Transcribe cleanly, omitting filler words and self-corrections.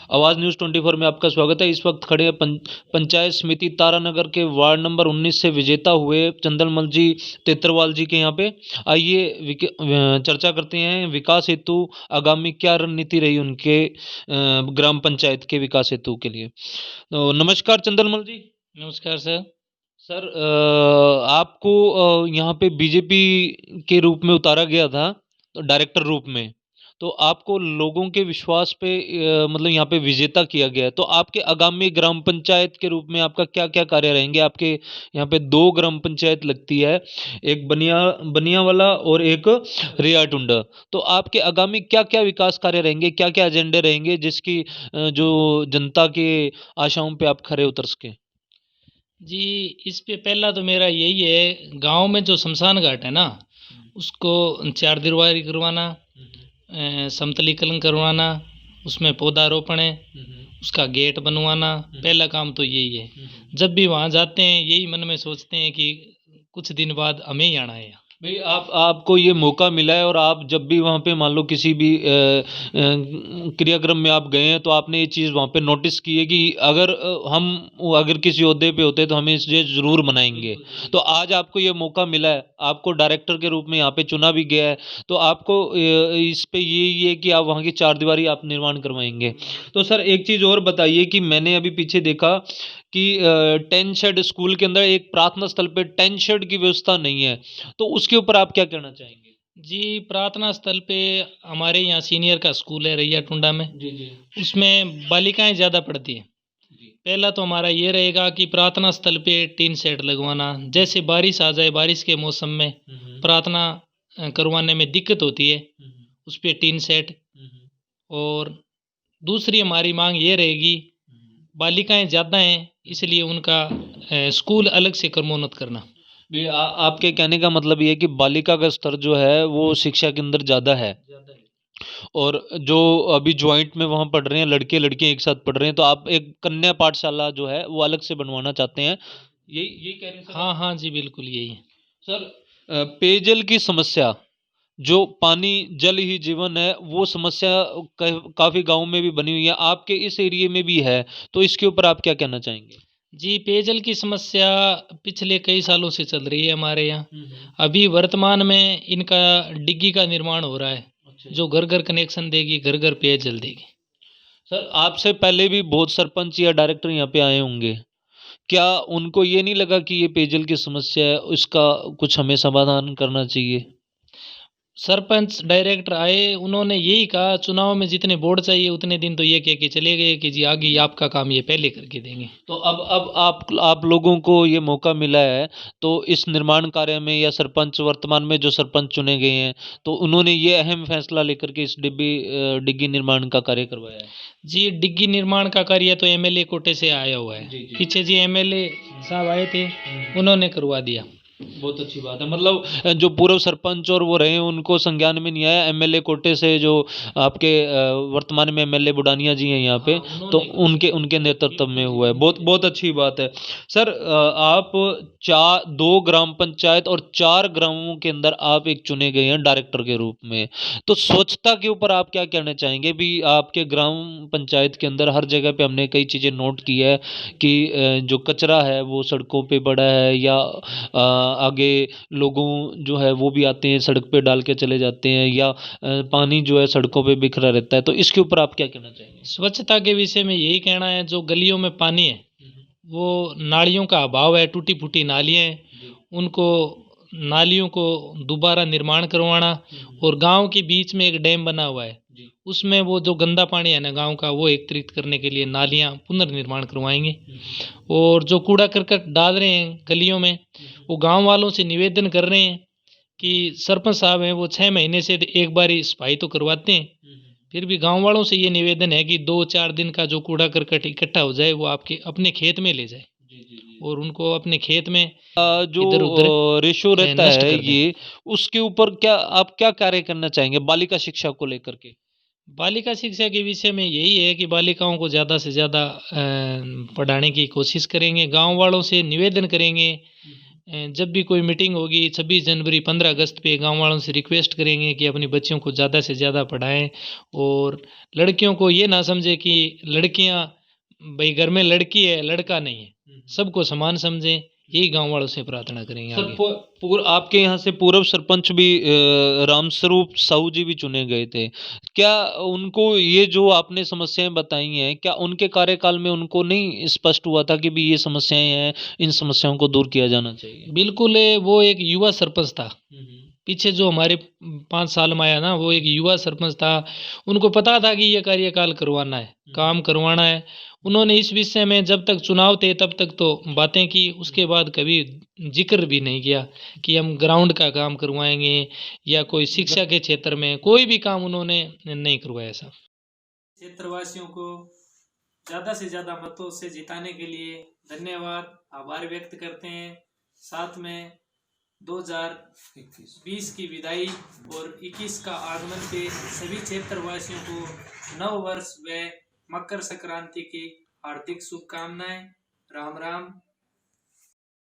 आवाज़ न्यूज़ 24 में आपका स्वागत है। इस वक्त खड़े हैं पंचायत समिति तारानगर के वार्ड नंबर 19 से विजेता हुए चंदनमल जी तेतरवाल जी के यहाँ पे। आइए चर्चा करते हैं विकास हेतु आगामी क्या रणनीति रही उनके ग्राम पंचायत के विकास हेतु के लिए। तो नमस्कार चंदनमल जी। नमस्कार सर। सर आपको यहाँ पे बीजेपी के रूप में उतारा गया था, तो डायरेक्टर रूप में। तो आपको लोगों के विश्वास पे मतलब यहाँ पे विजेता किया गया है। तो आपके आगामी ग्राम पंचायत के रूप में आपका क्या-क्या कार्य रहेंगे? आपके यहाँ पे 2 ग्राम पंचायत लगती है, एक बनियावाला और एक रियाटुंडा। तो आपके आगामी क्या-क्या विकास कार्य रहेंगे? क्या-क्या एजेंडे रहेंगे जिसकी जो जनता के आशाओं पे आप खरे उतर सकें? जी, इस पे पहला तो मेरा यही है, गांव में जो शमशान घाट है ना, उसको चारदीवारी करवाना, समतलीकरण करवाना, उसमें पौधारोपण है, उसका गेट बनवाना। पहला काम तो यही है। जब भी वहाँ जाते हैं यही मन में सोचते हैं कि कुछ दिन बाद हमें ही आना है। भाई आपको ये मौका मिला है और आप जब भी वहाँ पे मान लो किसी भी क्रियाक्रम में आप गए हैं तो आपने ये चीज़ वहाँ पे नोटिस की है कि हम अगर किसी ओहदे पे होते तो हमें इसे ज़रूर मनाएंगे। तो आज आपको ये मौका मिला है, आपको डायरेक्टर के रूप में यहाँ पे चुना भी गया है, तो आपको इस पे यही है कि आप वहाँ की चारदीवारी आप निर्माण करवाएंगे। तो सर एक चीज़ और बताइए कि मैंने अभी पीछे देखा कि टेन शेड स्कूल के अंदर एक प्रार्थना स्थल पे टेन शेड की व्यवस्था नहीं है, तो उसके ऊपर आप क्या कहना चाहेंगे? जी, प्रार्थना स्थल पे हमारे यहाँ सीनियर का स्कूल है रैया टुंडा में, जी, जी। उसमें बालिकाएं ज़्यादा पढ़ती हैं। जी। पहला तो हमारा ये रहेगा कि प्रार्थना स्थल पे टीन शेड लगवाना। जैसे बारिश आ जाए, बारिश के मौसम में प्रार्थना करवाने में दिक्कत होती है, उस पे टीन शेड। और दूसरी हमारी मांग ये रहेगी, बालिकाएं ज़्यादा हैं इसलिए उनका स्कूल अलग से क्रमोन्नत करना। आपके कहने का मतलब ये है कि बालिका का स्तर जो है वो शिक्षा के अंदर ज़्यादा है और जो अभी जॉइंट में वहाँ पढ़ रहे हैं लड़के लड़कियाँ एक साथ पढ़ रहे हैं, तो आप एक कन्या पाठशाला जो है वो अलग से बनवाना चाहते हैं, यही कह रहे हैं सर? हाँ हाँ जी, बिल्कुल यही है सर। पेयजल की समस्या, जो पानी जल ही जीवन है, वो समस्या काफ़ी गाँव में भी बनी हुई है, आपके इस एरिया में भी है, तो इसके ऊपर आप क्या कहना चाहेंगे? जी। पेयजल की समस्या पिछले कई सालों से चल रही है हमारे यहाँ। अभी वर्तमान में इनका डिग्गी का निर्माण हो रहा है, जो घर घर कनेक्शन देगी, घर घर पेयजल देगी। सर आपसे पहले भी बहुत सरपंच या डायरेक्टर यहाँ पे आए होंगे, क्या उनको ये नहीं लगा कि ये पेयजल की समस्या है, इसका कुछ हमें समाधान करना चाहिए? सरपंच डायरेक्टर आए, उन्होंने यही कहा, चुनाव में जितने वोट चाहिए उतने दिन तो ये कह के चले गए कि जी आगे आपका काम ये पहले करके देंगे। तो अब आप लोगों को ये मौका मिला है, तो इस निर्माण कार्य में या सरपंच वर्तमान में जो सरपंच चुने गए हैं, तो उन्होंने ये अहम फैसला लेकर के इस डिग्गी निर्माण का कार्य करवाया है। जी, डिग्गी निर्माण का कार्य तो एमएलए कोटे से आया हुआ है। पीछे जी एमएलए साहब आए थे, उन्होंने करवा दिया। बहुत अच्छी बात है। मतलब जो पूर्व सरपंच और वो रहे उनको संज्ञान में नहीं आया, एमएलए कोटे से जो आपके वर्तमान में एमएलए बुडानिया जी हैं यहाँ पे, तो उनके उनके नेतृत्व में हुआ है। बहुत बहुत अच्छी बात है। सर आप 2 ग्राम पंचायत और 4 ग्रामों के अंदर आप एक चुने गए हैं डायरेक्टर के रूप में, तो स्वच्छता के ऊपर आप क्या कहना चाहेंगे? भी आपके ग्राम पंचायत के अंदर हर जगह पे हमने कई चीज़ें नोट की है कि जो कचरा है वो सड़कों पे पड़ा है, या आगे लोगों जो है वो भी आते हैं सड़क पे डाल के चले जाते हैं, या पानी जो है सड़कों पे बिखरा रहता है, तो इसके ऊपर आप क्या कहना चाहेंगे? स्वच्छता के विषय में यही कहना है, जो गलियों में पानी है, वो नालियों का अभाव है, टूटी फूटी नालियाँ हैं, उनको नालियों को दोबारा निर्माण करवाना। और गांव के बीच में एक डैम बना हुआ है, उसमें वो जो गंदा पानी है ना गांव का, वो एकत्रित करने के लिए नालियां पुनर्निर्माण करवाएंगे। और जो कूड़ा करकट डाल रहे हैं गलियों में, वो गांव वालों से निवेदन कर रहे हैं कि सरपंच साहब हैं वो 6 महीने से एक बार ही सफाई तो करवाते हैं, फिर भी गांव वालों से ये निवेदन है कि 2-4 दिन का जो कूड़ा करकट इकट्ठा हो जाए वो आपके अपने खेत में ले जाए और उनको अपने खेत में जो इधर उधर रेशो रहता नष्ट है कर दें। ये, उसके ऊपर क्या आप क्या कार्य करना चाहेंगे बालिका शिक्षा को लेकर के? बालिका शिक्षा के विषय में यही है कि बालिकाओं को ज़्यादा से ज़्यादा पढ़ाने की कोशिश करेंगे, गांव वालों से निवेदन करेंगे जब भी कोई मीटिंग होगी 26 जनवरी 15 अगस्त पे गांव वालों से रिक्वेस्ट करेंगे कि अपनी बच्चियों को ज़्यादा से ज़्यादा पढ़ाएं और लड़कियों को ये ना समझे कि लड़कियां भाई घर में लड़की है लड़का नहीं है, सबको समान समझें। यही गांव वालों से प्रार्थना करेंगे सर आगे। आपके यहाँ से पूर्व सरपंच भी रामस्वरूप साहू जी भी चुने गए थे। क्या उनको ये जो आपने समस्याएं बताई हैं, क्या उनके कार्यकाल में उनको नहीं स्पष्ट हुआ था कि भी ये समस्याएं हैं, इन समस्याओं को दूर किया जाना चाहिए? बिल्कुल वो एक युवा सरपंच था। पीछे जो हमारे 5 साल में आया ना, वो एक युवा सरपंच था। उनको पता था कि ये कार्यकाल करवाना है, काम करवाना है। उन्होंने इस विषय में जब तक चुनाव थे तब तक तो बातें की, उसके बाद कभी जिक्र भी नहीं किया कि हम ग्राउंड का काम करवाएंगे या कोई शिक्षा के क्षेत्र में कोई भी काम उन्होंने नहीं करवाया ऐसा। क्षेत्रवासियों को ज़्यादा से ज़्यादा मतों से जिताने के लिए धन्यवाद, आभार व्यक्त करते हैं। साथ में 2020 की विदाई और 21 का आगमन पे सभी क्षेत्रवासियों को नव वर्ष व मकर संक्रांति की हार्दिक शुभकामनाएं। राम राम।